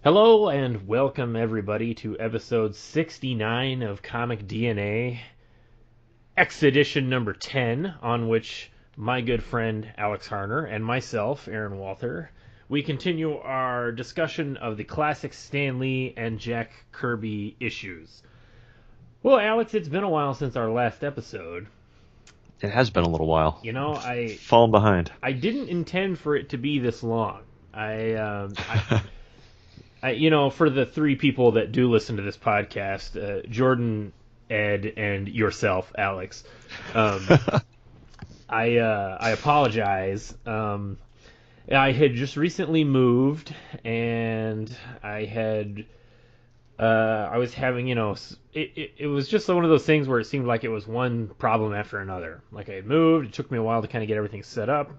Hello and welcome everybody to episode 69 of Comic DNA, Expedition number 10, on which my good friend Alex Harner and myself, Aaron Walther, we continue our discussion of the classic Stan Lee and Jack Kirby issues. Well, Alex, it's been a while since our last episode. It has been a little while. You know, fallen behind. I didn't intend for it to be this long. For the three people that do listen to this podcast, Jordan, Ed, and yourself, Alex, I apologize. I had just recently moved, and I was having, it was just one of those things where it seemed like it was one problem after another. Like I had moved, it took me a while to kind of get everything set up,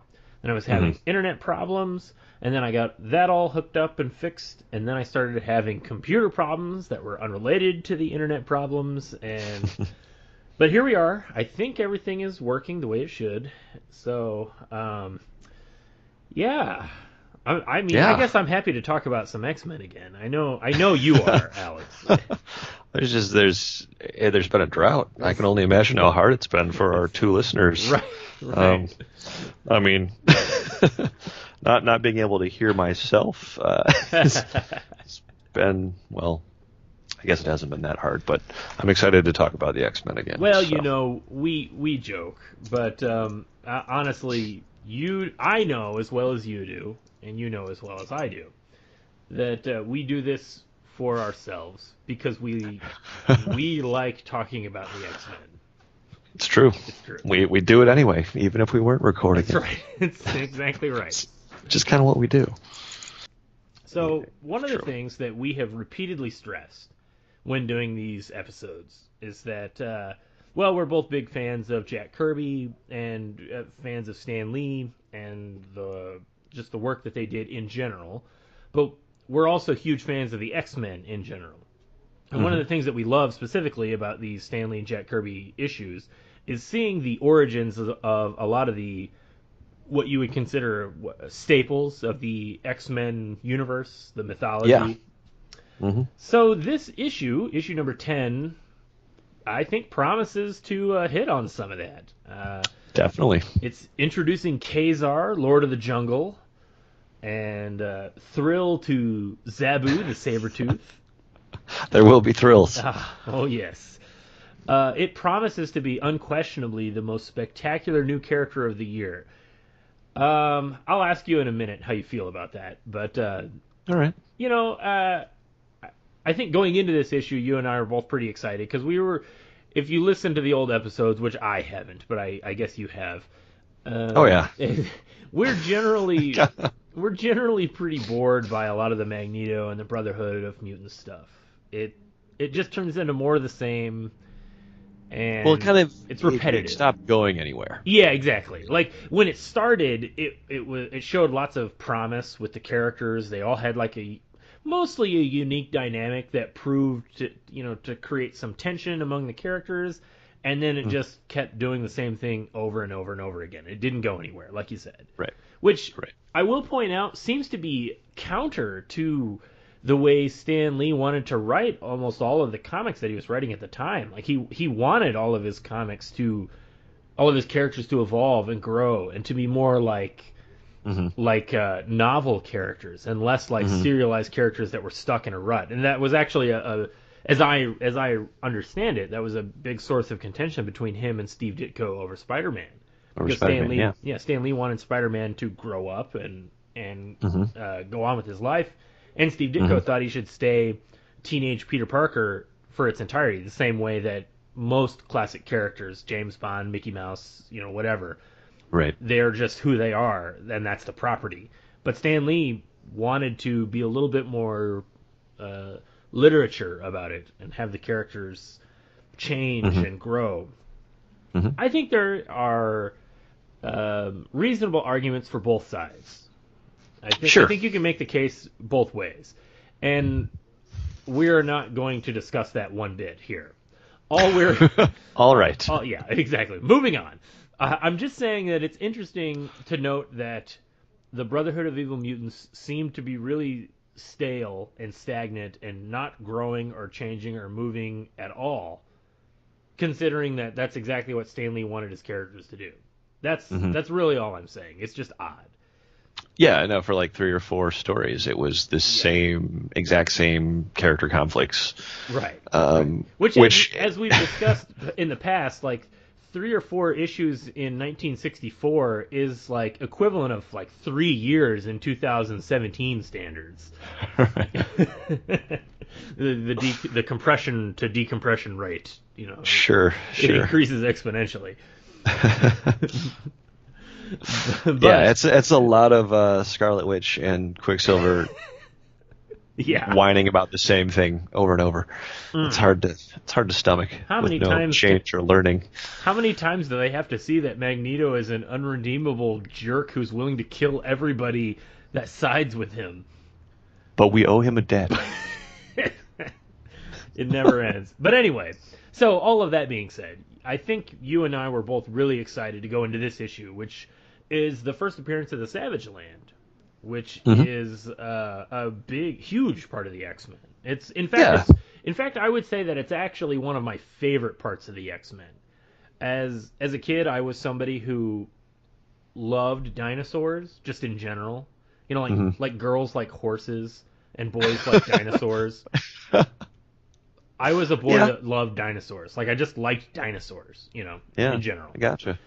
and I was having internet problems. And then I got that all hooked up and fixed, and then I started having computer problems that were unrelated to the internet problems, but here we are. I think everything is working the way it should. So, yeah. I guess I'm happy to talk about some X-Men again. I know you are, Alex. There's been a drought. I can only imagine how hard it's been for our two listeners. Right. Not being able to hear myself has been, well, I guess it hasn't been that hard, but I'm excited to talk about the X-Men again. Well, so. We joke, but honestly, I know as well as you do, and you know as well as I do, that we do this for ourselves because we like talking about the X-Men. It's true. We do it anyway, even if we weren't recording it. That's right. It's exactly right. It's just kind of what we do. So one of the things that we have repeatedly stressed when doing these episodes is that, we're both big fans of Jack Kirby and fans of Stan Lee and just the work that they did in general, but we're also huge fans of the X-Men in general. And one of the things that we love specifically about these Stan Lee and Jack Kirby issues is seeing the origins of a lot of what you would consider staples of the X-Men universe, the mythology. Yeah. Mm-hmm. So this issue number 10, I think promises to hit on some of that. Definitely. It's introducing Ka-Zar, Lord of the Jungle, and thrill to Zabu, the Sabretooth. There will be thrills. Oh, yes. It promises to be unquestionably the most spectacular new character of the year. I'll ask you in a minute how you feel about that. But, all right. I think going into this issue, you and I are both pretty excited because if you listen to the old episodes, which I haven't, but I guess you have. Oh, yeah. We're generally pretty bored by a lot of the Magneto and the Brotherhood of Mutants stuff. It just turns into more of the same, and it's repetitive. It stopped going anywhere. Yeah, exactly. Like when it started, it showed lots of promise with the characters. They all had mostly a unique dynamic that proved to create some tension among the characters, and then it just kept doing the same thing over and over and over again. It didn't go anywhere, like you said. Right. Which I will point out seems to be counter to the way Stan Lee wanted to write almost all of the comics that he was writing at the time. Like he wanted all of his characters to evolve and grow and to be more like novel characters and less like serialized characters that were stuck in a rut. And that was actually as I understand it, that was a big source of contention between him and Steve Ditko over Spider-Man. Because Stan Lee wanted Spider-Man to grow up and go on with his life. And Steve Ditko thought he should stay teenage Peter Parker for its entirety, the same way that most classic characters, James Bond, Mickey Mouse, whatever, they're just who they are, and that's the property. But Stan Lee wanted to be a little bit more literature about it and have the characters change and grow. I think there are reasonable arguments for both sides. I think you can make the case both ways. And we're not going to discuss that one bit here. All right. Yeah, exactly. Moving on. I'm just saying that it's interesting to note that the Brotherhood of Evil Mutants seem to be really stale and stagnant and not growing or changing or moving at all, considering that that's exactly what Stan Lee wanted his characters to do. That's really all I'm saying. It's just odd. Yeah, I know. For like 3 or 4 stories, it was the exact same character conflicts. Right. Which as we've discussed in the past, like 3 or 4 issues in 1964 is like equivalent of like 3 years in 2017 standards. the compression to decompression rate, Sure. It increases exponentially. Yeah, it's a lot of Scarlet Witch and Quicksilver whining about the same thing over and over. It's hard to stomach. How many no times change or learning? How many times do they have to see that Magneto is an unredeemable jerk who's willing to kill everybody that sides with him? But we owe him a debt. It never ends. But anyway, so all of that being said, I think you and I were both really excited to go into this issue, which is the first appearance of the Savage Land, which is a huge part of the X-Men. In fact, I would say that it's actually one of my favorite parts of the X-Men. As a kid, I was somebody who loved dinosaurs, just in general. Like girls like horses and boys like dinosaurs. I was a boy that loved dinosaurs. Like, I just liked dinosaurs, in general. I gotcha.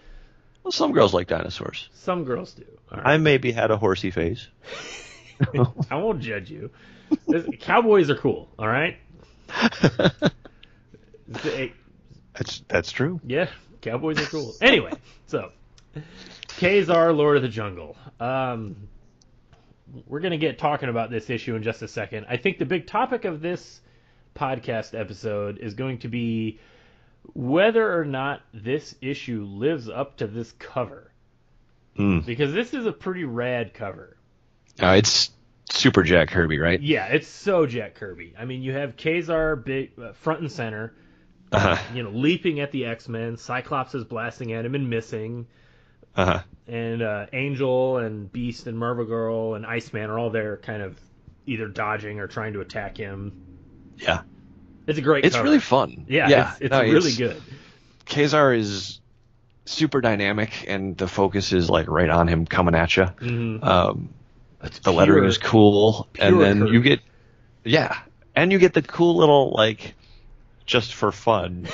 Well, some girls like dinosaurs. Some girls do. Right. I maybe had a horsey phase. I won't judge you. Cowboys are cool, all right? That's true. Yeah, cowboys are cool. Anyway, so, Ka-Zar, Lord of the Jungle. We're going to get talking about this issue in just a second. I think the big topic of this podcast episode is going to be whether or not this issue lives up to this cover. Because this is a pretty rad cover. It's super Jack Kirby, right? Yeah, it's so Jack Kirby. I mean, you have Ka-Zar big, front and center, leaping at the X-Men. Cyclops is blasting at him and missing. And Angel and Beast and Marvel Girl and Iceman are all there kind of either dodging or trying to attack him. Yeah. It's a great cover. It's really fun. Yeah. It's really good. Ka-Zar is super dynamic, and the focus is like right on him coming at you. The lettering is cool. And then you get the cool little, like, just for fun,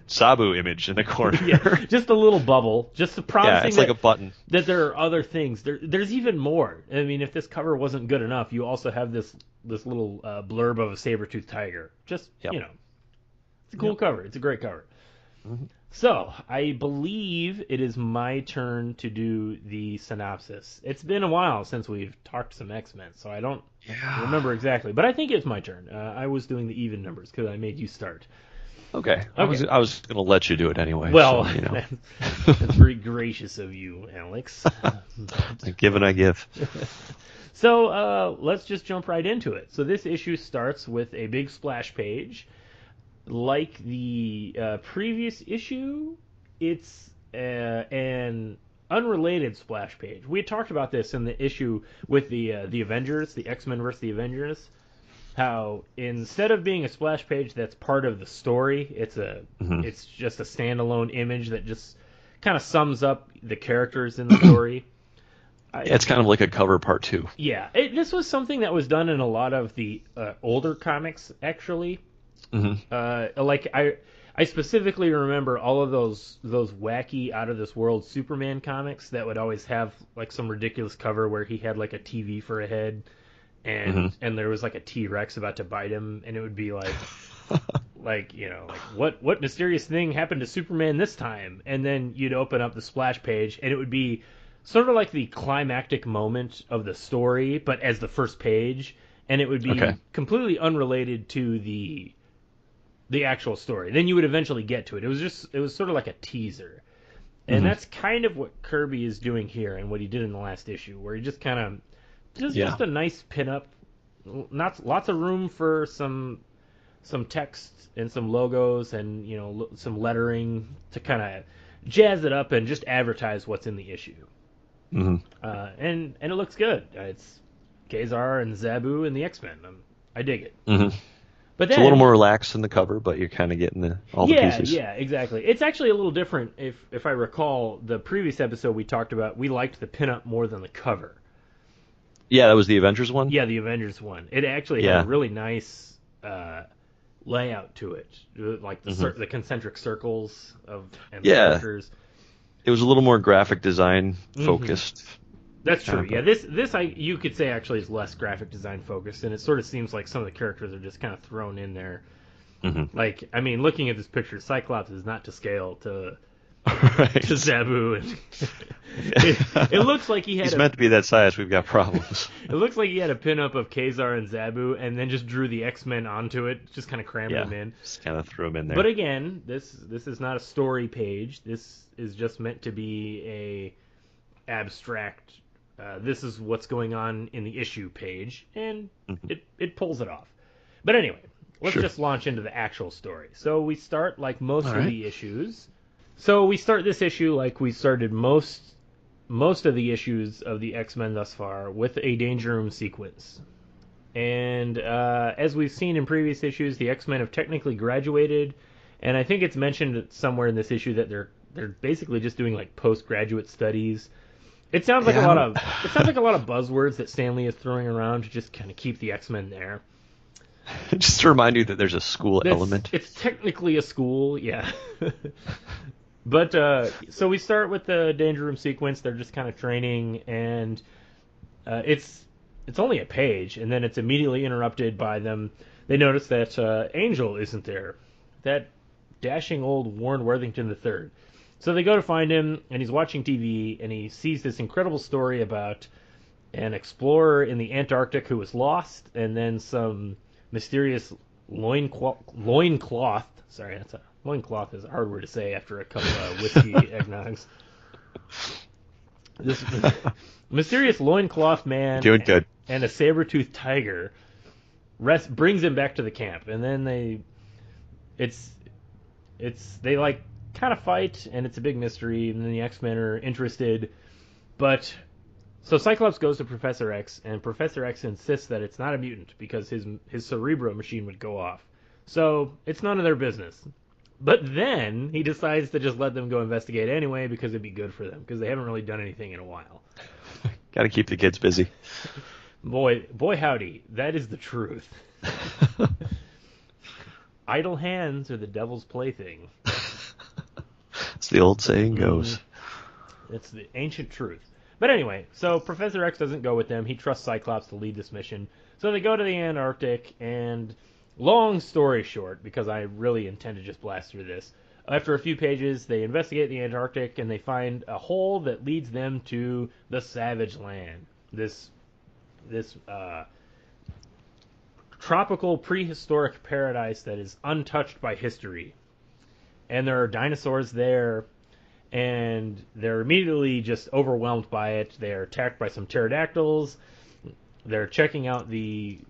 Zabu image in the corner. Yeah, just a little bubble. Just promising it's like a button. That there are other things. There's even more. I mean, if this cover wasn't good enough, you also have this little blurb of a saber-toothed tiger. Just, it's a cool cover. It's a great cover. So, I believe it is my turn to do the synopsis. It's been a while since we've talked some X-Men, so I don't remember exactly. But I think it's my turn. I was doing the even numbers because I made you start. Okay. I was going to let you do it anyway. Well, so, that's very gracious of you, Alex. I give and I give. So let's just jump right into it. So this issue starts with a big splash page. Like the previous issue, it's an unrelated splash page. We had talked about this in the issue with the Avengers, the X-Men vs. the Avengers. How instead of being a splash page that's part of the story, it's just a standalone image that just kind of sums up the characters in the story. It's kind of like a cover part 2. Yeah, this was something that was done in a lot of the older comics, actually. Like I specifically remember all of those wacky out of this world Superman comics that would always have like some ridiculous cover where he had like a TV for a head. And there was like a T-Rex about to bite him, and it would be like, like what mysterious thing happened to Superman this time? And then you'd open up the splash page, and it would be sort of like the climactic moment of the story, but as the first page, and it would be completely unrelated to the actual story. Then you would eventually get to it. It was sort of like a teaser, and that's kind of what Kirby is doing here, and what he did in the last issue, where he just kind of. Just a nice pinup. Lots of room for some text and some logos and some lettering to kind of jazz it up and just advertise what's in the issue. And it looks good. Ka-Zar and Zabu and the X-Men. I dig it. Mm-hmm. But It's a little more relaxed in the cover, but you're kind of getting all the pieces. Yeah, exactly. It's actually a little different. If I recall, the previous episode we talked about, we liked the pinup more than the cover. Yeah, that was the Avengers one? Yeah, the Avengers one. It actually had a really nice layout to it, like the concentric circles and the characters. It was a little more graphic design focused. That's true. Yeah, this you could say actually is less graphic design focused, and it sort of seems like some of the characters are just kind of thrown in there. Mm-hmm. Like, I mean, looking at this picture, Cyclops is not to scale to Zabu, and it looks like he had. He's meant to be that size. We've got problems. It looks like he had a pinup of Ka-Zar and Zabu, and then just drew the X-Men onto it, just kind of crammed them in. Just kind of threw them in there. But again, this is not a story page. This is just meant to be a abstract. This is what's going on in the issue page, and it pulls it off. But anyway, let's just launch into the actual story. So we start like most of the issues. So we start this issue like we started most of the issues of the X-Men thus far, with a Danger Room sequence. And as we've seen in previous issues, the X-Men have technically graduated, and I think it's mentioned somewhere in this issue that they're basically just doing like postgraduate studies. It sounds like a lot of buzzwords that Stan Lee is throwing around to just kind of keep the X-Men there. Just to remind you that there's a school element. It's technically a school, yeah. But so we start with the Danger Room sequence. They're just kind of training, and it's only a page, and then it's immediately interrupted by them. They notice that Angel isn't there, that dashing old Warren Worthington III. So they go to find him, and he's watching TV, and he sees this incredible story about an explorer in the Antarctic who was lost, and then some mysterious loincloth. Sorry, loincloth is a hard word to say after a couple of whiskey eggnogs. This mysterious loincloth man doing good. And a saber-toothed tiger brings him back to the camp, and then they like kind of fight, and it's a big mystery, and then the X-Men are interested. But so Cyclops goes to Professor X, and Professor X insists that it's not a mutant because his Cerebro machine would go off. So it's none of their business. But then he decides to just let them go investigate anyway because it'd be good for them because they haven't really done anything in a while. Got to keep the kids busy. Boy howdy, that is the truth. Idle hands are the devil's plaything. As the old saying goes. It's the ancient truth. But anyway, so Professor X doesn't go with them. He trusts Cyclops to lead this mission. So they go to the Antarctic, and long story short, because I really intend to just blast through this, after a few pages, they investigate the Antarctic, and they find a hole that leads them to the Savage Land. This tropical prehistoric paradise that is untouched by history. And there are dinosaurs there, and they're immediately just overwhelmed by it. They're attacked by some pterodactyls. They're checking out the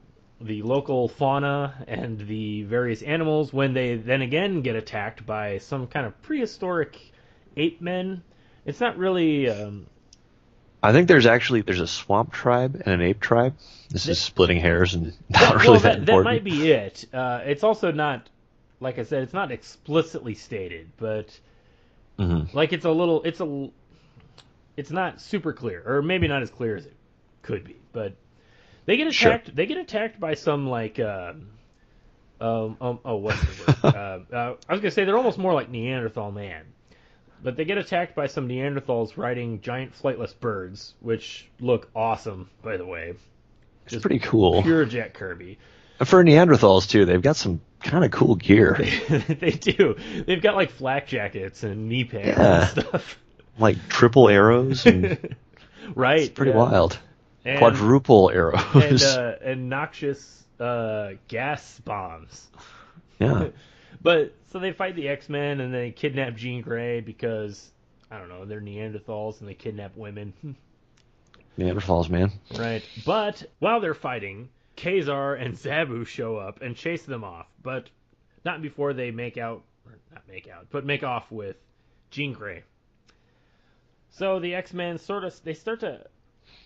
local fauna and the various animals when they then again get attacked by some kind of prehistoric ape men. It's not really... I think there's a swamp tribe and an ape tribe. This is splitting hairs and not really that important. That might be it. It's also not, like I said, it's not explicitly stated, but like it's not super clear, or maybe not as clear as it could be. But they get attacked. Sure. They get attacked by some like what's the word? I was gonna say they're almost more like Neanderthal man. But they get attacked by some Neanderthals riding giant flightless birds, which look awesome, by the way. It's pretty cool. Pure Jack Kirby. For Neanderthals, too, they've got some kind of cool gear. They do. They've got, like, flak jackets and knee pads and stuff. Like triple arrows. And right. It's pretty wild. And, quadruple arrows. And noxious gas bombs. Yeah. But so they fight the X-Men and they kidnap Jean Grey because, I don't know, they're Neanderthals and they kidnap women. Neanderthals, man. Right. But while they're fighting, Ka-Zar and Zabu show up and chase them off. But not before they make off with Jean Grey. So the X-Men start to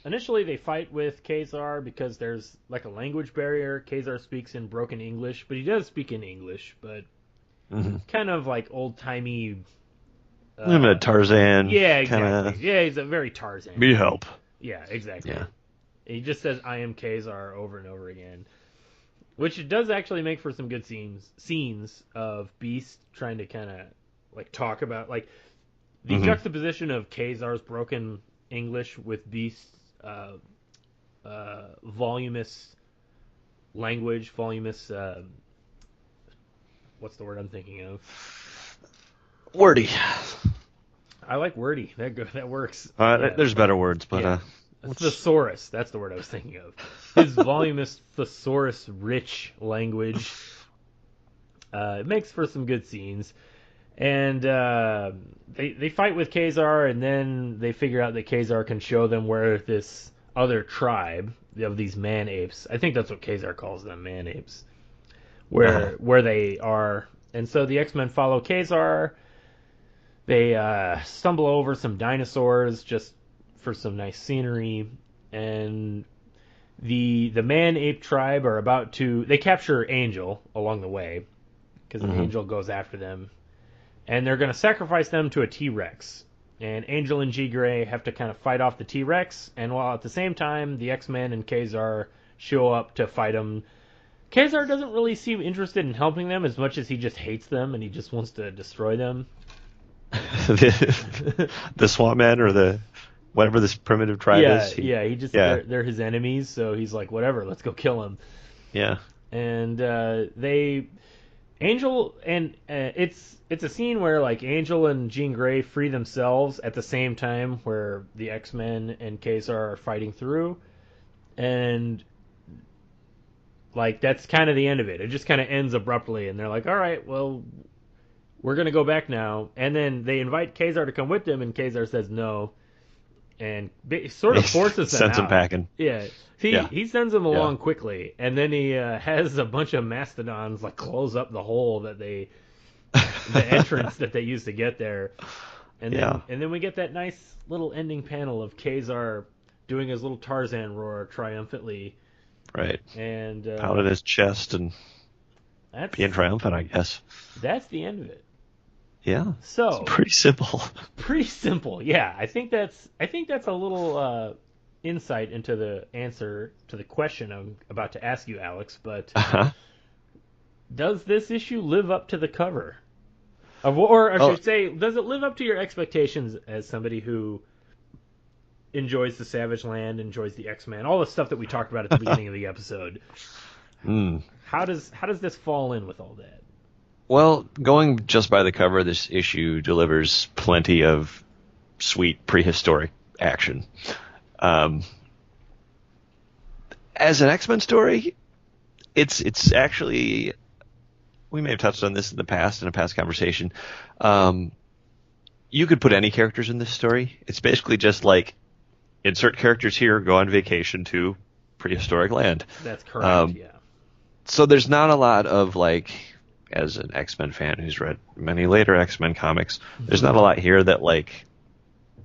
initially they fight with Ka-Zar because there's like a language barrier. Ka-Zar speaks in broken English, but he does speak in English, but kind of like old-timey... I'm a Tarzan. Yeah, exactly. Yeah, he's a very Tarzan. Me help. Yeah, exactly. Yeah. He just says, I am Ka-Zar over and over again. Which it does actually make for some good scenes of Beast trying to kind of like talk about like the juxtaposition of Ka-Zar's broken English with Beast's voluminous language, voluminous what's the word I'm thinking of? Wordy. I like wordy. That works. There's better words, but yeah. Thesaurus. That's the word I was thinking of. His voluminous, thesaurus-rich language. It makes for some good scenes. And they fight with Ka-Zar, and then they figure out that Ka-Zar can show them where this other tribe of these man-apes, I think that's what Ka-Zar calls them, man-apes, where they are. And so the X-Men follow Ka-Zar. They stumble over some dinosaurs just for some nice scenery, and the man-ape tribe are about to... They capture Angel along the way, because Angel goes after them, and they're going to sacrifice them to a T-Rex. And Angel and Jean-Grey have to kind of fight off the T-Rex, and while at the same time, the X-Men and Ka-Zar show up to fight them. Ka-Zar doesn't really seem interested in helping them as much as he just hates them, and he just wants to destroy them. the Swamp Man or the... whatever this primitive tribe is. They're his enemies, so he's like, whatever, let's go kill him. Yeah. And Angel, and it's a scene where like Angel and Jean Grey free themselves at the same time where the X-Men and Ka-Zar are fighting through, and like that's kind of the end of it. It just kind of ends abruptly, and they're like, all right, well, we're gonna go back now. And then they invite Ka-Zar to come with them, and Ka-Zar says no. And sort of forces them sends out. Him packing. Yeah. He sends them along quickly, and then he has a bunch of mastodons like close up the hole that the entrance that they used to get there, and then we get that nice little ending panel of Ka-Zar doing his little Tarzan roar triumphantly, right? And pounding his chest and being triumphant, I guess. That's the end of it. Yeah. So it's pretty simple. Pretty simple. Yeah. I think that's a little insight into the answer to the question I'm about to ask you, Alex. But does this issue live up to the cover? Or I should say, does it live up to your expectations as somebody who enjoys the Savage Land, enjoys the X-Men, all the stuff that we talked about at the beginning of the episode? How does this fall in with all that? Well, going just by the cover, this issue delivers plenty of sweet prehistoric action. As an X-Men story, it's actually, we may have touched on this in the past, in a past conversation. You could put any characters in this story. It's basically just like, insert characters here, go on vacation to prehistoric land. That's correct, yeah. So there's not a lot of like... as an X-Men fan who's read many later X-Men comics, there's not a lot here that like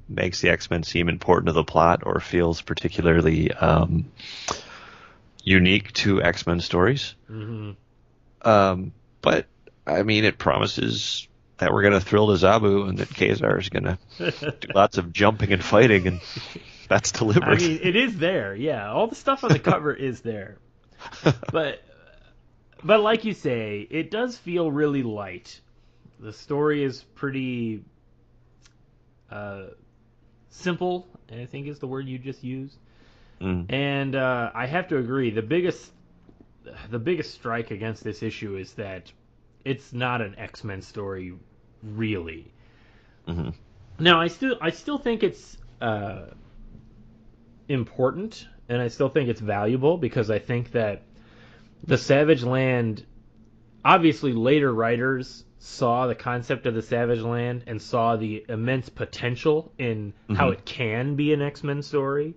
makes the X-Men seem important to the plot or feels particularly unique to X-Men stories. But I mean, it promises that we're going to thrill to Zabu and that Ka-Zar is going to do lots of jumping and fighting, and that's deliberate. I mean, it is there, yeah. All the stuff on the cover is there, But like you say, it does feel really light. The story is pretty simple, I think is the word you just used. And I have to agree, the biggest strike against this issue is that it's not an X-Men story, really. Now, I still think it's important, and I still think it's valuable, because I think that the Savage Land, obviously later writers saw the concept of the Savage Land and saw the immense potential in how it can be an X-Men story,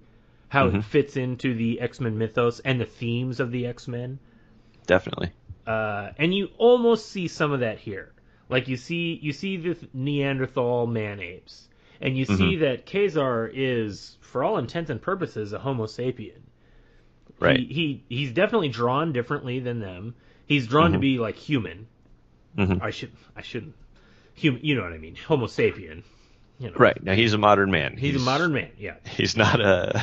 how it fits into the X-Men mythos and the themes of the X-Men. Definitely. And you almost see some of that here. Like you see the Neanderthal man-apes, And you see that Ka-Zar is, for all intents and purposes, a Homo sapien. Right. He's definitely drawn differently than them. He's drawn to be like human. I shouldn't. Human, you know what I mean? Homo sapien. You know. Right. Now he's a modern man. He's a modern man. Yeah. He's not a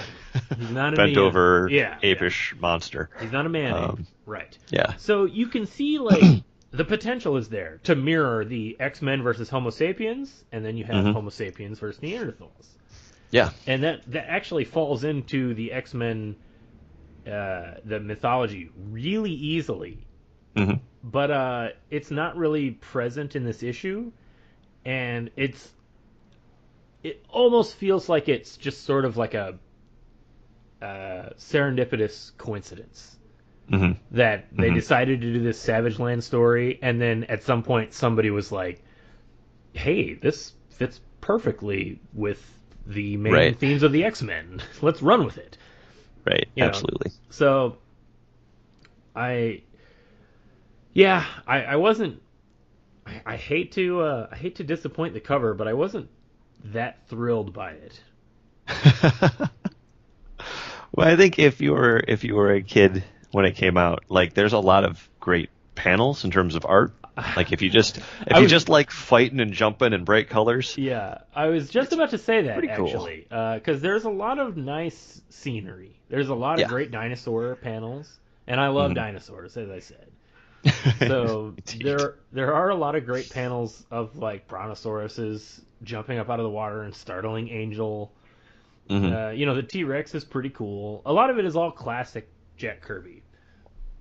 bent over apish monster. He's not a man. Right. Yeah. So you can see like the potential is there to mirror the X-Men versus Homo sapiens, and then you have Homo sapiens versus Neanderthals. Yeah. And that actually falls into the X-Men, the mythology really easily. But it's not really present in this issue, and it almost feels like it's just sort of like a serendipitous coincidence that they decided to do this Savage Land story, and then at some point somebody was like, hey, this fits perfectly with the main themes of the X-Men. Let's run with it. Right, absolutely. So, I wasn't. I hate to disappoint the cover, but I wasn't that thrilled by it. Well, I think if you were a kid when it came out, like there's a lot of great panels in terms of art. Like if you just like fighting and jumping and bright colors. Yeah, I was just about to say that cool. actually, because there's a lot of nice scenery. There's a lot of great dinosaur panels, and I love dinosaurs, as I said. So there are a lot of great panels of like brontosauruses jumping up out of the water and startling Angel. The T-Rex is pretty cool. A lot of it is all classic Jack Kirby.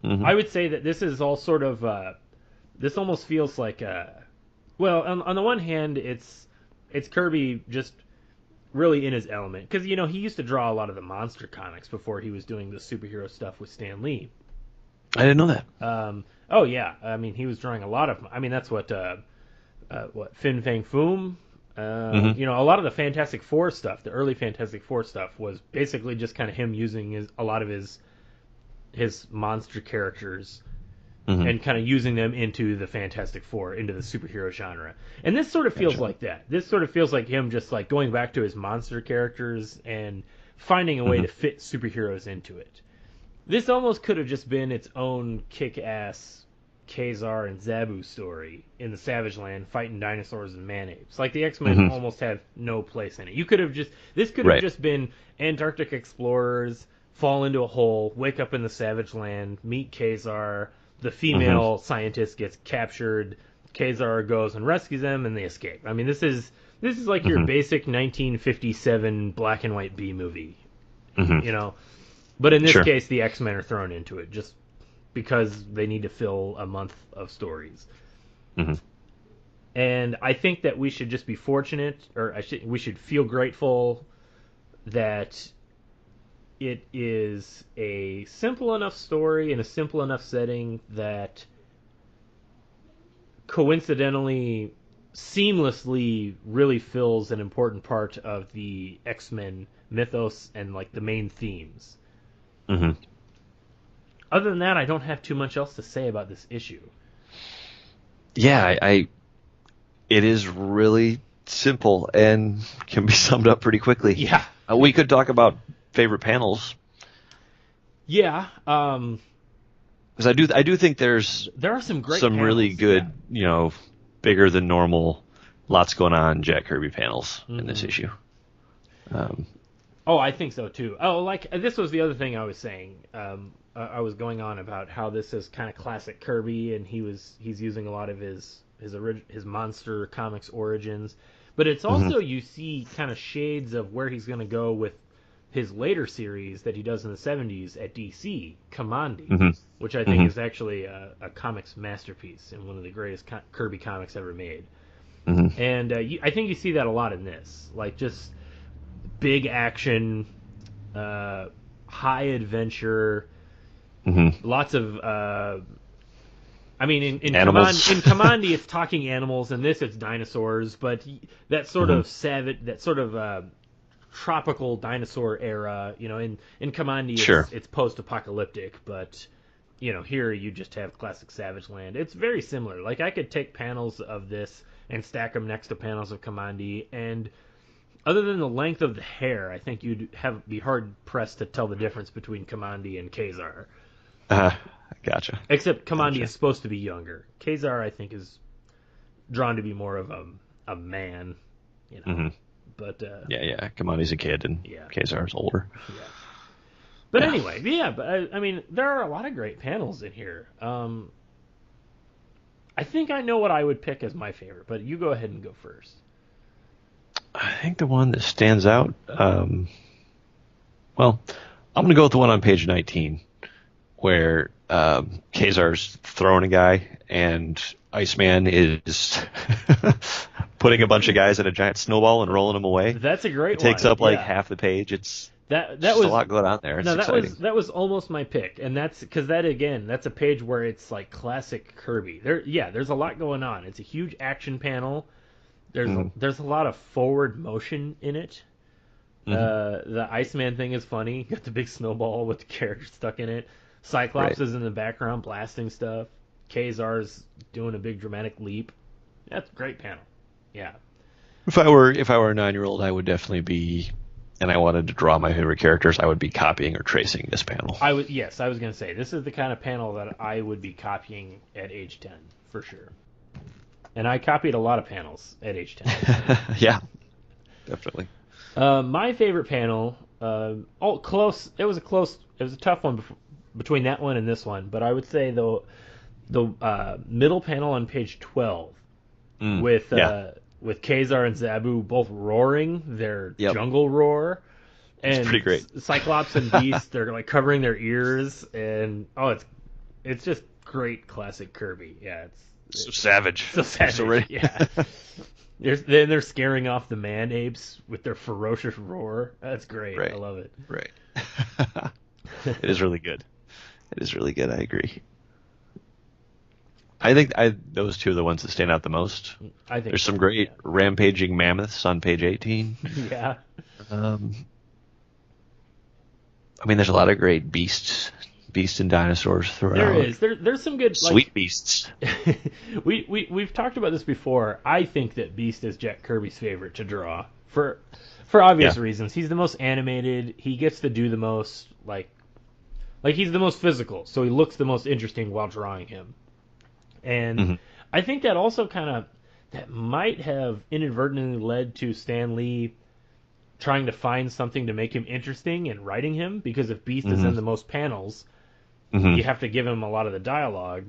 I would say that this is all sort of this almost feels like on the one hand it's Kirby just really in his element, because he used to draw a lot of the monster comics before he was doing the superhero stuff with Stan Lee. I didn't know that. Oh yeah, I mean he was drawing a lot of. I mean that's what Fin Fang Foom. A lot of the Fantastic Four stuff, the early Fantastic Four stuff, was basically just kind of him using a lot of his monster characters and kind of using them into the Fantastic Four, into the superhero genre. And this sort of feels like that. This sort of feels like him just like going back to his monster characters and finding a way to fit superheroes into it. This almost could have just been its own kick-ass Ka-Zar and Zabu story in the Savage Land fighting dinosaurs and man-apes. Like the X-Men almost have no place in it. This could have just been Antarctic explorers fall into a hole, wake up in the Savage Land, meet Ka-Zar, the female scientist gets captured, Ka-Zar goes and rescues them, and they escape. I mean, this is like your basic 1957 black and white B movie, But in this case, the X-Men are thrown into it just because they need to fill a month of stories. And I think that we should just be fortunate, we should feel grateful that it is a simple enough story in a simple enough setting that coincidentally, seamlessly really fills an important part of the X-Men mythos and like the main themes. Other than that, I don't have too much else to say about this issue. Yeah, it is really simple and can be summed up pretty quickly. Yeah. We could talk about favorite panels. Yeah. Because I do think there are some great some panels, really good, bigger than normal, lots going on Jack Kirby panels in this issue. I think so too. Oh, like this was the other thing I was saying. I was going on about how this is kind of classic Kirby, and he's using a lot of his monster comics origins, but it's also you see kind of shades of where he's going to go with his later series that he does in the 70s at DC, Kamandi, which I think is actually a comics masterpiece and one of the greatest Kirby comics ever made. And I think you see that a lot in this, like just big action, high adventure, lots of. In Kamandi it's talking animals, and this it's dinosaurs, but that sort of savage, that sort of tropical dinosaur era, in Kamandi it's post-apocalyptic, but here you just have classic Savage Land. It's very similar. Like I could take panels of this and stack them next to panels of Kamandi, and other than the length of the hair, I think you'd be hard pressed to tell the difference between Kamandi and Ka-Zar. Gotcha. Except Kamandi is supposed to be younger. Ka-Zar, I think, is drawn to be more of a man, you know. Mm-hmm. But yeah. Kamandi's a kid, and Ka-Zar's older. Yeah. But anyway, but I mean, there are a lot of great panels in here. I think I know what I would pick as my favorite, but you go ahead and go first. I think the one that stands out, well, I'm going to go with the one on page 19, where Ka-Zar's throwing a guy, and Iceman is putting a bunch of guys in a giant snowball and rolling them away. That's a great one. It takes up like half the page. It's that was a lot going on there. It's exciting. That was almost my pick, and that's because that's a page where it's like classic Kirby. There's a lot going on. It's a huge action panel. There's a lot of forward motion in it. The Iceman thing is funny. You got the big snowball with the character stuck in it. Cyclops is in the background blasting stuff. Ka-Zar's doing a big dramatic leap. That's a great panel. Yeah. If I were a 9-year-old, I would definitely be, and I wanted to draw my favorite characters, I would be copying or tracing this panel. I was going to say, this is the kind of panel that I would be copying at age 10, for sure. And I copied a lot of panels at age 10. Yeah, definitely. My favorite panel, close. It was a tough one between that one and this one, but I would say the middle panel on page 12 with Ka-Zar and Zabu both roaring their jungle roar. And it's pretty great. Cyclops and Beast, they're like covering their ears, and it's just great classic Kirby. Yeah, it's so savage. So savage. Yeah. Then they're scaring off the man apes with their ferocious roar. That's great. Right. I love it. Right. It is really good. I agree. I think those two are the ones that stand out the most. I think there's some great rampaging mammoths on page 18. Yeah. I mean, there's a lot of great beasts and dinosaurs throughout. There is. There's some good sweet beasts. We've talked about this before. I think that Beast is Jack Kirby's favorite to draw for obvious reasons. He's the most animated. He gets to do the most like he's the most physical, so he looks the most interesting while drawing him. And I think that also that might have inadvertently led to Stan Lee trying to find something to make him interesting and writing him, because if Beast is in the most panels, you have to give him a lot of the dialogue.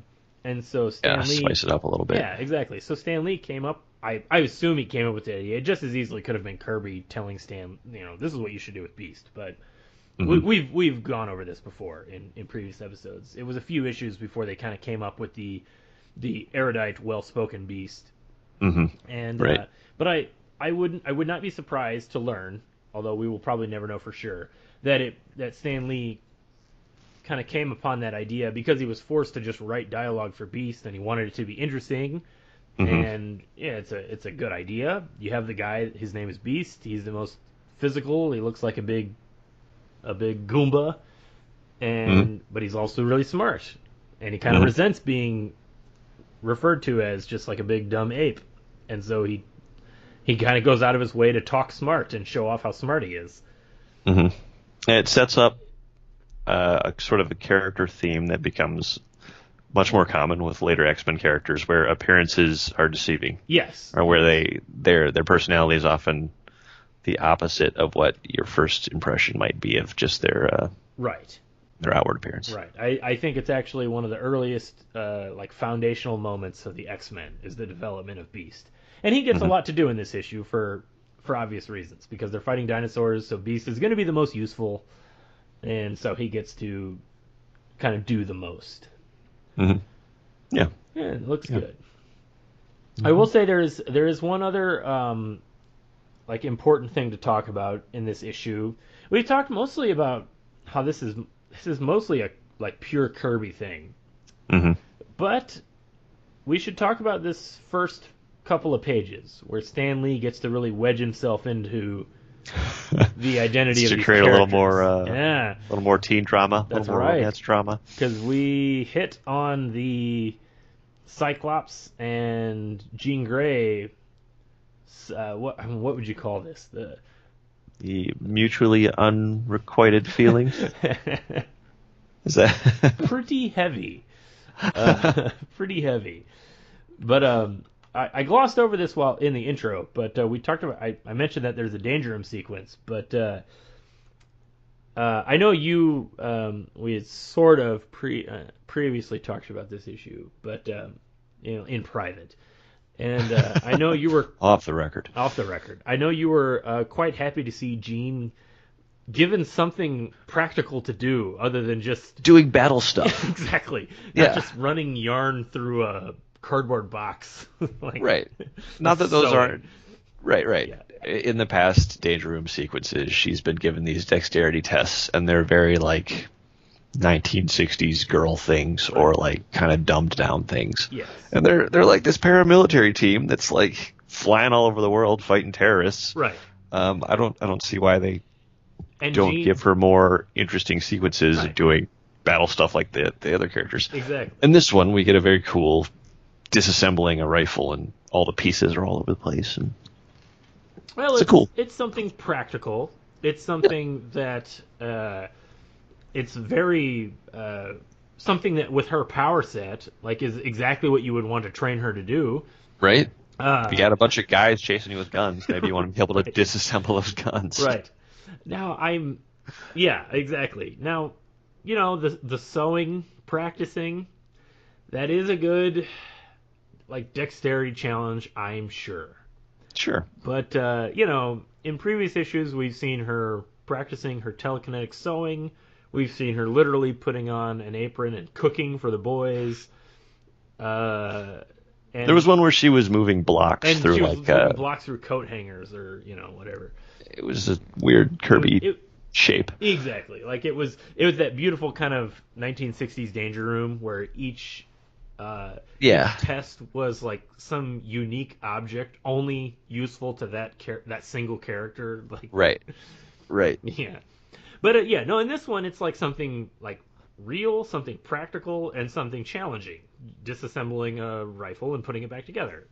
And so Stan Lee... spice it up a little bit. Yeah, exactly. So Stan Lee came up... I assume he came up with the idea. It just as easily could have been Kirby telling Stan, this is what you should do with Beast. But we've gone over this before in previous episodes. It was a few issues before they kind of came up with the erudite, well-spoken Beast. And but I would not be surprised to learn, although we will probably never know for sure, that Stan Lee kind of came upon that idea because he was forced to just write dialogue for Beast, and he wanted it to be interesting. And it's a good idea. You have the guy, his name is Beast. He's the most physical. He looks like a big Goomba, but he's also really smart, and he kind of resents being referred to as just like a big dumb ape, and so he kind of goes out of his way to talk smart and show off how smart he is. It sets up a sort of a character theme that becomes much more common with later X-Men characters, where appearances are deceiving. Yes. Or where their personality is often the opposite of what your first impression might be of just their outward appearance. Right. I think it's actually one of the earliest foundational moments of the X-Men is the development of Beast. And he gets a lot to do in this issue for obvious reasons, because they're fighting dinosaurs, so Beast is going to be the most useful, and so he gets to kind of do the most. Yeah, it looks good. I will say there is one other important thing to talk about in this issue. We've talked mostly about how this is mostly a pure Kirby thing. But we should talk about this first couple of pages where Stan Lee gets to really wedge himself into the identity of these create characters. a little more teen drama, That's a little more right. romance drama. Because we hit on the Cyclops and Jean Grey what would you call this? The mutually unrequited feelings. Is that Pretty heavy? Pretty heavy. But I glossed over this while in the intro. But we talked about. I mentioned that there's a danger room sequence. But I know we had sort of previously talked about this issue, but in private. And I know you were off the record. Off the record. I know you were quite happy to see Jean given something practical to do other than just doing battle stuff. Exactly. Not just running yarn through a cardboard box. Right. Not that those aren't. Right. Yeah. In the past Danger Room sequences, she's been given these dexterity tests, and they're very 1960s girl things, or kind of dumbed down things. Yes. And they're like this paramilitary team that's flying all over the world fighting terrorists. Right. I don't see why they don't give her more interesting sequences of doing battle stuff like the other characters. Exactly. In this one, we get a very cool disassembling a rifle, and all the pieces are all over the place. And it's something practical. It's something that it's very something that with her power set is exactly what you would want to train her to do. Right. If you got a bunch of guys chasing you with guns, maybe you want to be able to disassemble those guns. Right. Now exactly. Now, the sewing practicing, that is a good dexterity challenge, I'm sure. Sure. But in previous issues we've seen her practicing her telekinetic sewing. We've seen her literally putting on an apron and cooking for the boys. There was one where she was moving blocks through moving blocks through coat hangers or whatever. It was a weird Kirby shape. Exactly. It was that beautiful kind of 1960s Danger Room where each test was some unique object only useful to that single character. Right. Yeah. But in this one it's something real, something practical, and something challenging. Disassembling a rifle and putting it back together.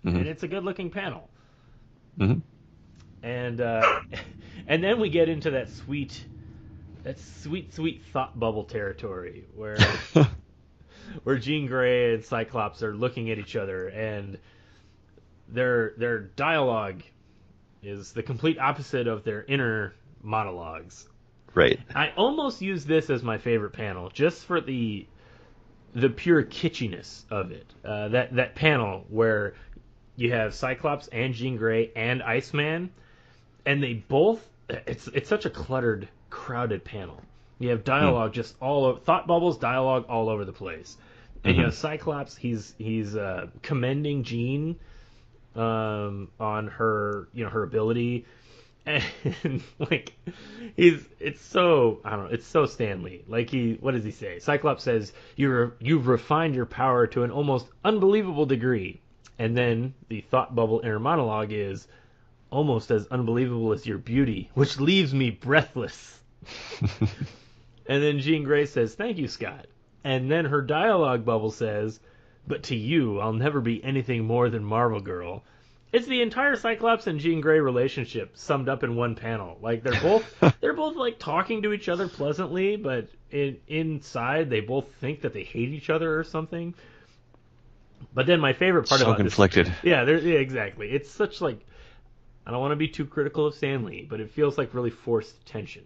Mm-hmm. And it's a good-looking panel. Mm-hmm. And then we get into that sweet thought bubble territory where Jean Grey and Cyclops are looking at each other, and their dialogue is the complete opposite of their inner monologues. Right. I almost use this as my favorite panel, just for the pure kitschiness of it. That panel where you have Cyclops and Jean Grey and Iceman, and they both. It's such a cluttered, crowded panel. You have dialogue just all over, thought bubbles, dialogue all over the place. And you have Cyclops. He's commending Jean on her her ability. And it's so Stan Lee. What does he say? Cyclops says you've refined your power to an almost unbelievable degree, and then the thought bubble inner monologue is almost as unbelievable as your beauty, which leaves me breathless. And then Jean Grey says, "Thank you, Scott." And then her dialogue bubble says, "But to you, I'll never be anything more than Marvel Girl." It's the entire Cyclops and Jean Grey relationship summed up in one panel. They're both talking to each other pleasantly, but inside they both think that they hate each other or something. But then my favorite part about conflicted. Exactly. It's such I don't want to be too critical of Stan Lee, but it feels like really forced tension.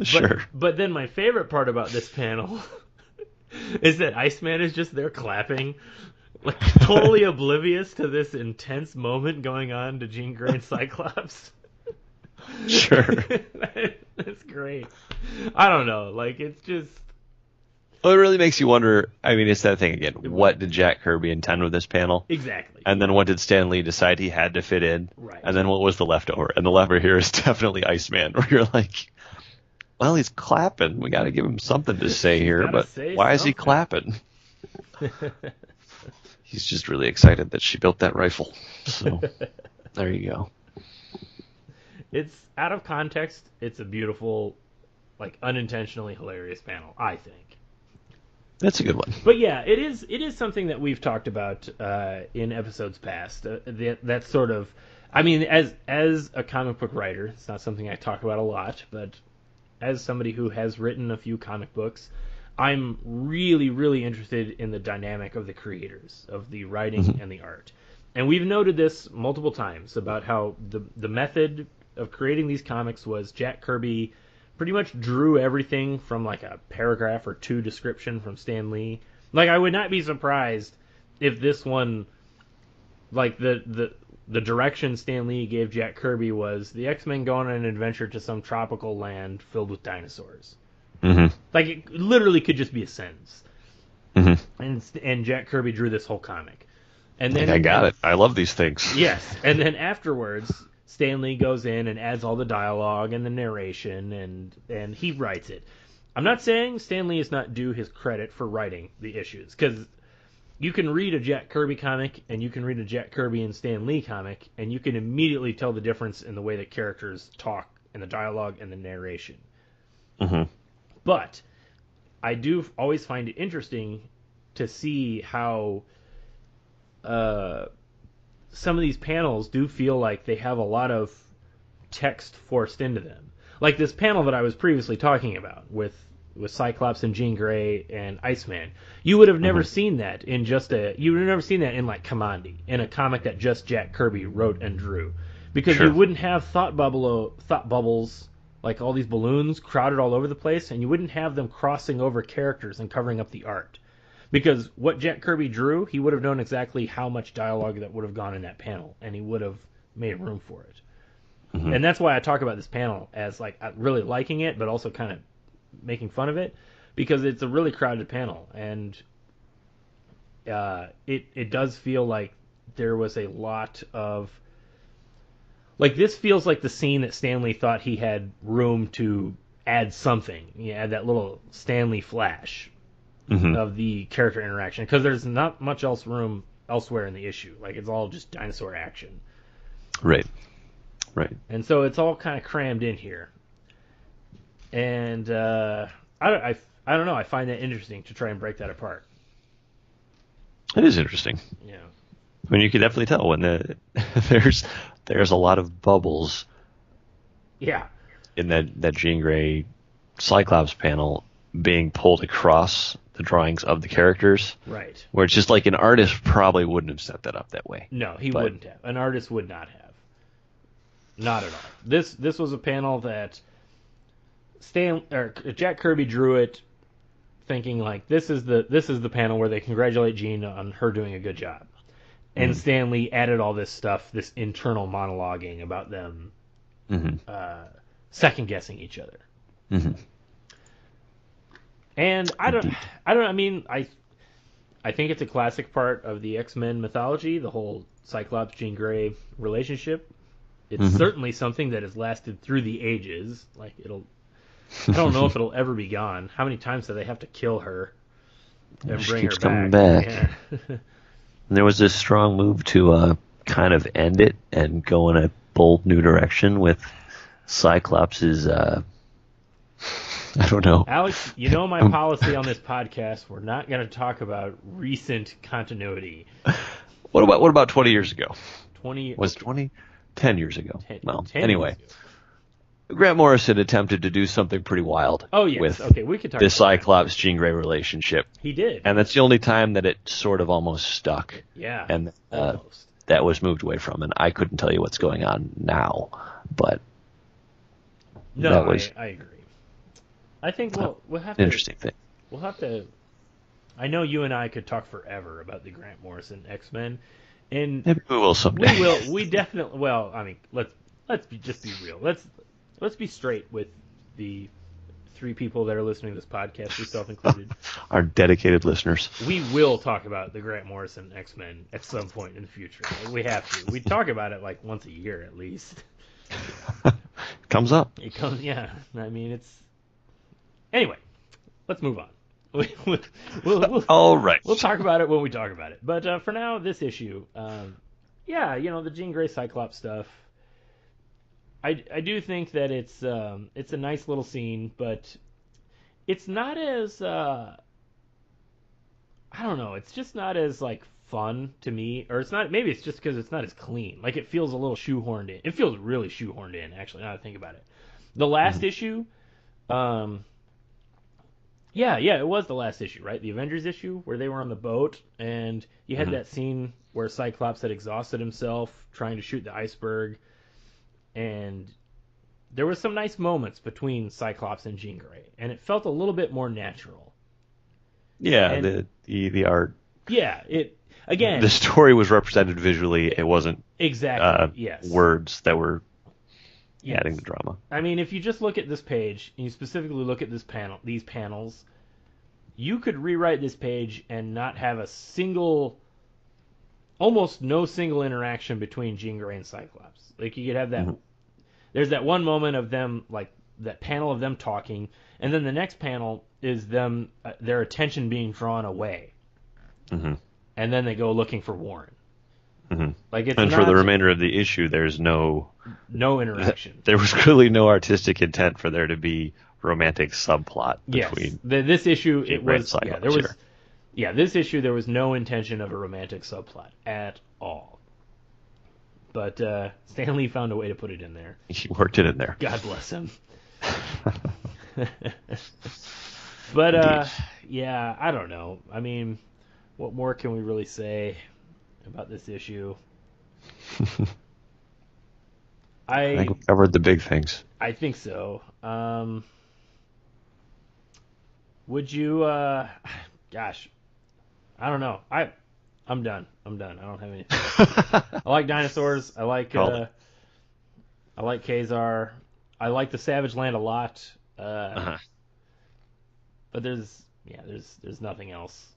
Sure. But then my favorite part about this panel is that Iceman is just there clapping. Totally oblivious to this intense moment going on to Jean Grey and Cyclops. Sure. That's great. I don't know. It's just... Well, it really makes you wonder. I mean, it's that thing again. What did Jack Kirby intend with this panel? Exactly. And then what did Stan Lee decide he had to fit in? Right. And then what was the leftover? And the leftover here is definitely Iceman, where you're like, well, he's clapping. We got to give him something to say here, but why is he clapping? He's just really excited that she built that rifle. So there you go. It's out of context. It's a beautiful, unintentionally hilarious panel, I think. That's a good one. But yeah, it is something that we've talked about in episodes past. That sort of, I mean, as a comic book writer, it's not something I talk about a lot, but as somebody who has written a few comic books, I'm really, really interested in the dynamic of the creators, of the writing and the art. And we've noted this multiple times about how the method of creating these comics was Jack Kirby pretty much drew everything from like a paragraph or two description from Stan Lee. Like, I would not be surprised if this one, like the direction Stan Lee gave Jack Kirby was the X-Men go on an adventure to some tropical land filled with dinosaurs. Mm-hmm. Like, it literally could just be a sentence. Mm-hmm. And Jack Kirby drew this whole comic. And then I got it. I love these things. Yes, and then afterwards, Stan Lee goes in and adds all the dialogue and the narration, and he writes it. I'm not saying Stan Lee is not due his credit for writing the issues, because you can read a Jack Kirby comic and you can read a Jack Kirby and Stan Lee comic, and you can immediately tell the difference in the way that characters talk and the dialogue and the narration. Mm-hmm. But I do always find it interesting to see how some of these panels do feel like they have a lot of text forced into them. Like this panel that I was previously talking about with Cyclops and Jean Grey and Iceman. You would have never seen that in you would have never seen that in like Kamandi, in a comic that just Jack Kirby wrote and drew. Because you wouldn't have thought bubbles, like all these balloons crowded all over the place, and you wouldn't have them crossing over characters and covering up the art. Because what Jack Kirby drew, he would have known exactly how much dialogue that would have gone in that panel, and he would have made room for it. Mm-hmm. And that's why I talk about this panel as like really liking it, but also kind of making fun of it, because it's a really crowded panel, and it does feel like there was a lot of like, this feels like the scene that Stan Lee thought he had room to add something. Add that little Stan Lee flash of the character interaction, because there's not much else room elsewhere in the issue. Like, it's all just dinosaur action. Right. And so it's all kind of crammed in here. And I don't know. I find that interesting to try and break that apart. It is interesting. Yeah. I mean, you can definitely tell when there's a lot of bubbles. Yeah. In that Jean Grey Cyclops panel being pulled across the drawings of the characters. Right. Where it's just like an artist probably wouldn't have set that up that way. No, he wouldn't have. An artist would not have. Not at all. This was a panel that Jack Kirby drew it thinking like, this is the panel where they congratulate Jean on her doing a good job. And Stan Lee added all this stuff, this internal monologuing about them second guessing each other. And I mean, I think it's a classic part of the X-Men mythology, the whole Cyclops Jean Grey relationship. It's certainly something that has lasted through the ages. Like, I don't know if it'll ever be gone. How many times do they have to kill her and bring her coming back? Yeah. And there was this strong move to kind of end it and go in a bold new direction with Cyclops' I don't know. Alex, you know my policy on this podcast. We're not going to talk about recent continuity. What about 20 years ago? 10 years ago. 10 anyway. Years ago. Grant Morrison attempted to do something pretty wild. Oh, yes. With we could talk the about Cyclops Jean Grey relationship. He did. And that's the only time that it sort of almost stuck. Yeah. And almost. That was moved away from. And I couldn't tell you what's going on now. But no, I agree. I think we'll have to... Interesting thing. We'll have to... I know you and I could talk forever about the Grant Morrison X-Men. And maybe we will someday. We will. We definitely... Well, I mean, let's just be real. Let's be straight with the 3 people that are listening to this podcast, yourself included. Our dedicated listeners. We will talk about the Grant Morrison X-Men at some point in the future. We have to. We talk about it like once a year at least. Comes up. It comes. Yeah. I mean, it's... Anyway, let's move on. We'll all right. We'll talk about it when we talk about it. But for now, this issue, the Jean Grey Cyclops stuff. I do think that it's a nice little scene, but it's not as I don't know. It's just not as like fun to me, or it's not. Maybe it's just because it's not as clean. Like it feels a little shoehorned in. It feels really shoehorned in, actually. Now that I think about it, the last issue, yeah, it was the last issue, right? The Avengers issue where they were on the boat, and you had that scene where Cyclops had exhausted himself trying to shoot the iceberg, and there was some nice moments between Cyclops and Jean Grey, and it felt a little bit more natural. Yeah, and the art. Yeah, it again. The story was represented visually. It wasn't exactly words that were adding the drama. I mean, if you just look at this page and you specifically look at these panels, you could rewrite this page and not have almost no single interaction between Jean Grey and Cyclops. Like you could have that. There's that one moment of them, like that panel of them talking, and then the next panel is them their attention being drawn away, and then they go looking for Warren. Like it's for the remainder of the issue, there's no interaction. There was clearly no artistic intent for there to be romantic subplot between. This issue it was Cyclops this issue there was no intention of a romantic subplot at all. But Stan Lee found a way to put it in there. He worked it in there. God bless him. But yeah, I don't know. I mean, what more can we really say about this issue? I think we covered the big things. I think so. Would you? Gosh, I don't know. I'm done. I don't have anything. I like dinosaurs. I like Ka-Zar. I like the Savage Land a lot. But there's nothing else.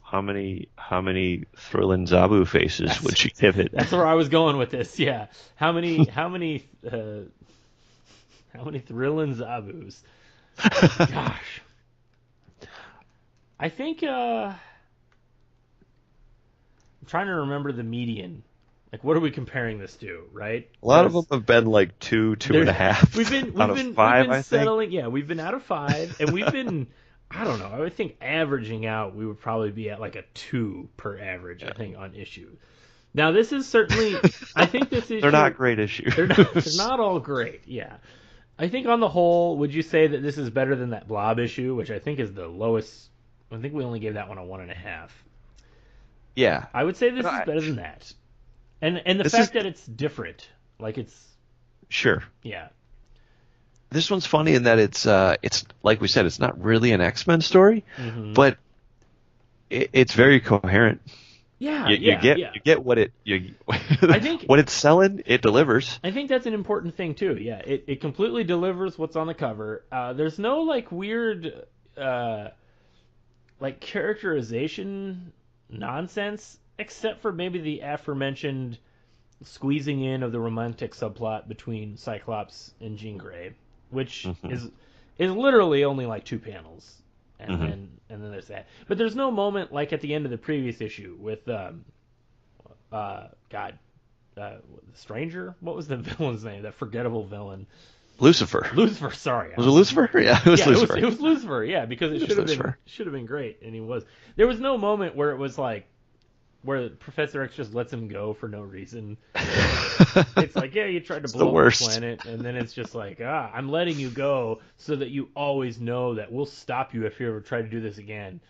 How many Thrillin' Zabu faces would you give it? That's where I was going with this. Yeah. How many Thrillin' Zabus? Gosh. I think I'm trying to remember the median. Like, what are we comparing this to, right? A lot of them have been like 2.5. We've been out of 5, I settling. Yeah, we've been out of 5, and we've been, I don't know. I would think averaging out, we would probably be at like a 2 per average. I think on issue. Now, this is certainly. I think this issue. They're not great issues. They're not all great. Yeah, I think on the whole, would you say that this is better than that Blob issue, which I think is the lowest? I think we only gave that one a 1.5. Yeah, I would say this is better than that. And the fact that it's different, like it's sure, yeah. This one's funny in that it's like we said, it's not really an X-Men story, but it's very coherent. Yeah, you get what I think what it's selling, it delivers. I think that's an important thing too. Yeah, it completely delivers what's on the cover. There's no like weird like characterization nonsense. Except for maybe the aforementioned squeezing in of the romantic subplot between Cyclops and Jean Grey, which is literally only like 2 panels, and then there's that. But there's no moment like at the end of the previous issue with the Stranger. What was the villain's name? That forgettable villain. Lucifer, sorry. Was it Lucifer? Yeah, it was Lucifer. It was Lucifer, yeah, because it should have been great, and he was. There was no moment where it was like, where Professor X just lets him go for no reason. It's like, yeah, you tried to blow up the planet, and then it's just like, I'm letting you go so that you always know that we'll stop you if you ever try to do this again.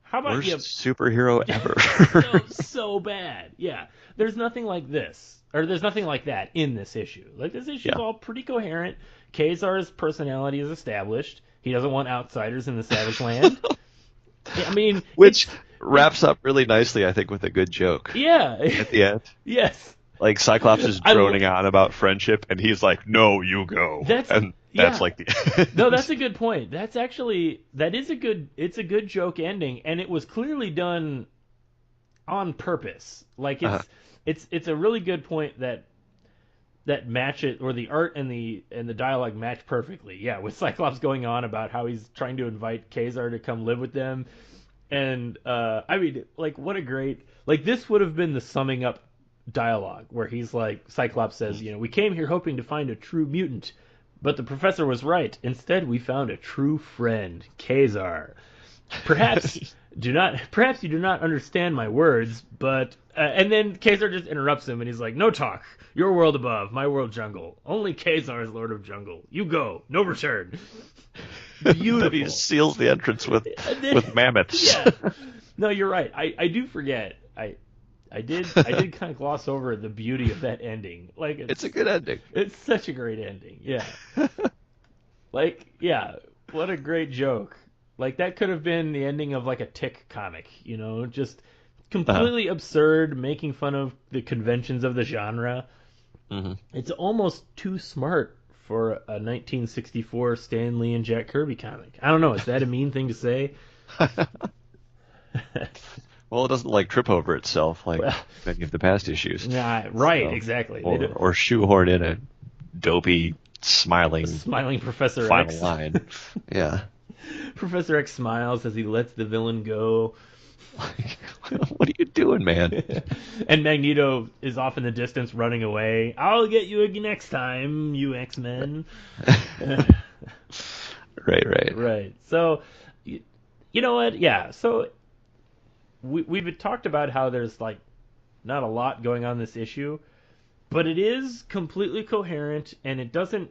How about worst superhero ever? so bad. Yeah, there's nothing like this, or there's nothing like that in this issue. Like this issue is all pretty coherent. Ka-Zar's personality is established. He doesn't want outsiders in the Savage Land. I mean, which wraps up really nicely, I think, with a good joke. Yeah. At the end. Yes. Like Cyclops is droning on about friendship, and he's like, "No, you go." That's like the end. No, that's a good point. It's a good joke ending, and it was clearly done on purpose. Like it's a really good point that match it, or the art and the dialogue match perfectly. Yeah, with Cyclops going on about how he's trying to invite Ka-Zar to come live with them. And I mean, like, what a great, like, this would have been the summing up dialogue where he's like, Cyclops says, we came here hoping to find a true mutant, but the professor was right. Instead, we found a true friend, Ka-Zar. Perhaps Perhaps you do not understand my words, but and then Ka-Zar just interrupts him and he's like, no talk. Your world above, my world jungle. Only Ka-Zar is Lord of Jungle. You go, no return. Beautiful. He seals the entrance with mammoths. Yeah. No, you're right. I do forget. I did kind of gloss over the beauty of that ending. Like it's a good ending. It's such a great ending. Yeah. Like, yeah, what a great joke. Like that could have been the ending of like a Tick comic, just completely absurd, making fun of the conventions of the genre. Mm-hmm. It's almost too smart for a 1964 Stan Lee and Jack Kirby comic. I don't know. Is that a mean thing to say? Well, it doesn't trip over itself like many of the past issues. Yeah, right, so, exactly. Or shoehorn in a dopey, smiling Professor final X line. Yeah. Professor X smiles as he lets the villain go. What are you doing, man? And Magneto is off in the distance running away. I'll get you next time, you X-Men. Right. So, you know what? Yeah, so we've talked about how there's not a lot going on in this issue, but it is completely coherent and it doesn't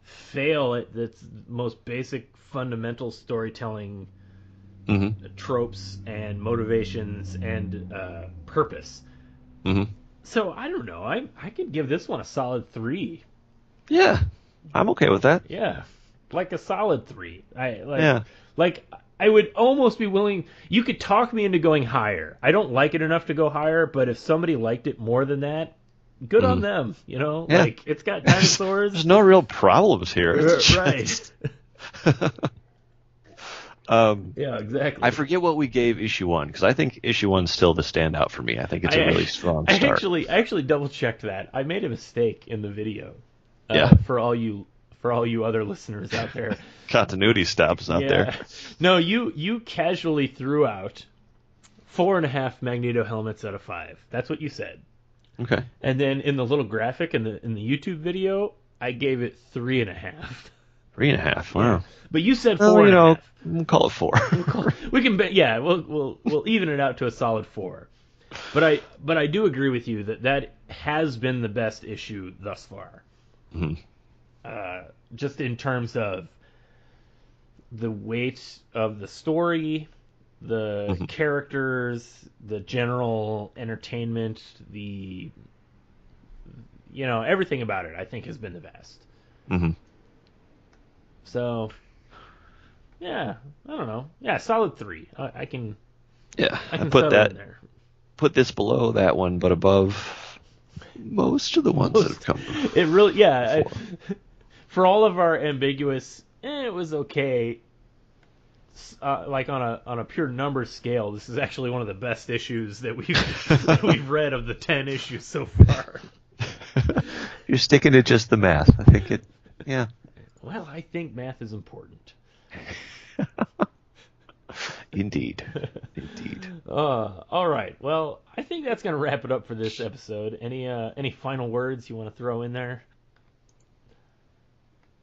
fail at its most basic fundamental storytelling tropes and motivations and purpose. Mm-hmm. So I don't know. I could give this one a solid 3. Yeah, I'm okay with that. Yeah, like a solid 3. I would almost be willing. You could talk me into going higher. I don't like it enough to go higher, but if somebody liked it more than that, good on them. Yeah. It's got dinosaurs. There's no real problems here. Right. Yeah, exactly. I forget what we gave issue 1 because I think issue 1's still the standout for me. I think it's a really strong start. I actually double checked that. I made a mistake in the video. For all you other listeners out there. Continuity stops out there. No, you casually threw out 4.5 Magneto helmets out of 5. That's what you said. Okay. And then in the little graphic in the YouTube video, I gave it 3.5. 3.5. Wow. Yeah. But you said 4.5. We'll call it 4. We can bet. Yeah, we'll even it out to a solid 4. But I do agree with you that has been the best issue thus far. Mm-hmm. Just in terms of the weight of the story, the characters, the general entertainment, everything about it, I think has been the best. Mm-hmm. So, yeah, I don't know. Yeah, solid 3. I can. Yeah, I can put that in there. Put this below that one, but above most of the ones that have come before. It really, yeah. For all of our ambiguous, it was okay. On a pure number scale, this is actually one of the best issues that we've read of the 10 issues so far. You're sticking to just the math. I think it. Yeah. Well, I think math is important. Indeed. All right. Well, I think that's going to wrap it up for this episode. Any final words you want to throw in there?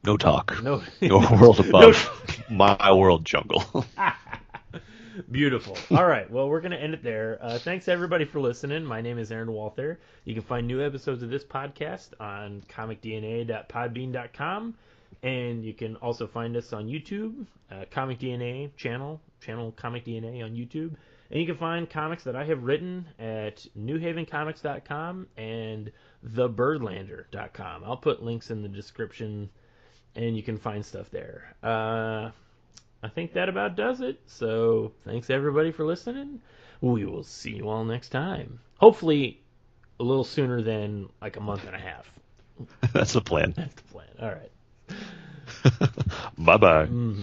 No talk. No. Your world above. My world jungle. Beautiful. All right. Well, we're going to end it there. Thanks, everybody, for listening. My name is Aaron Walther. You can find new episodes of this podcast on comicdna.podbean.com. And you can also find us on YouTube, Comic DNA channel Comic DNA on YouTube. And you can find comics that I have written at newhavencomics.com and thebirdlander.com. I'll put links in the description, and you can find stuff there. I think that about does it. So thanks, everybody, for listening. We will see you all next time. Hopefully a little sooner than like a month and a half. That's the plan. That's the plan. All right. Bye-bye. Mm-hmm.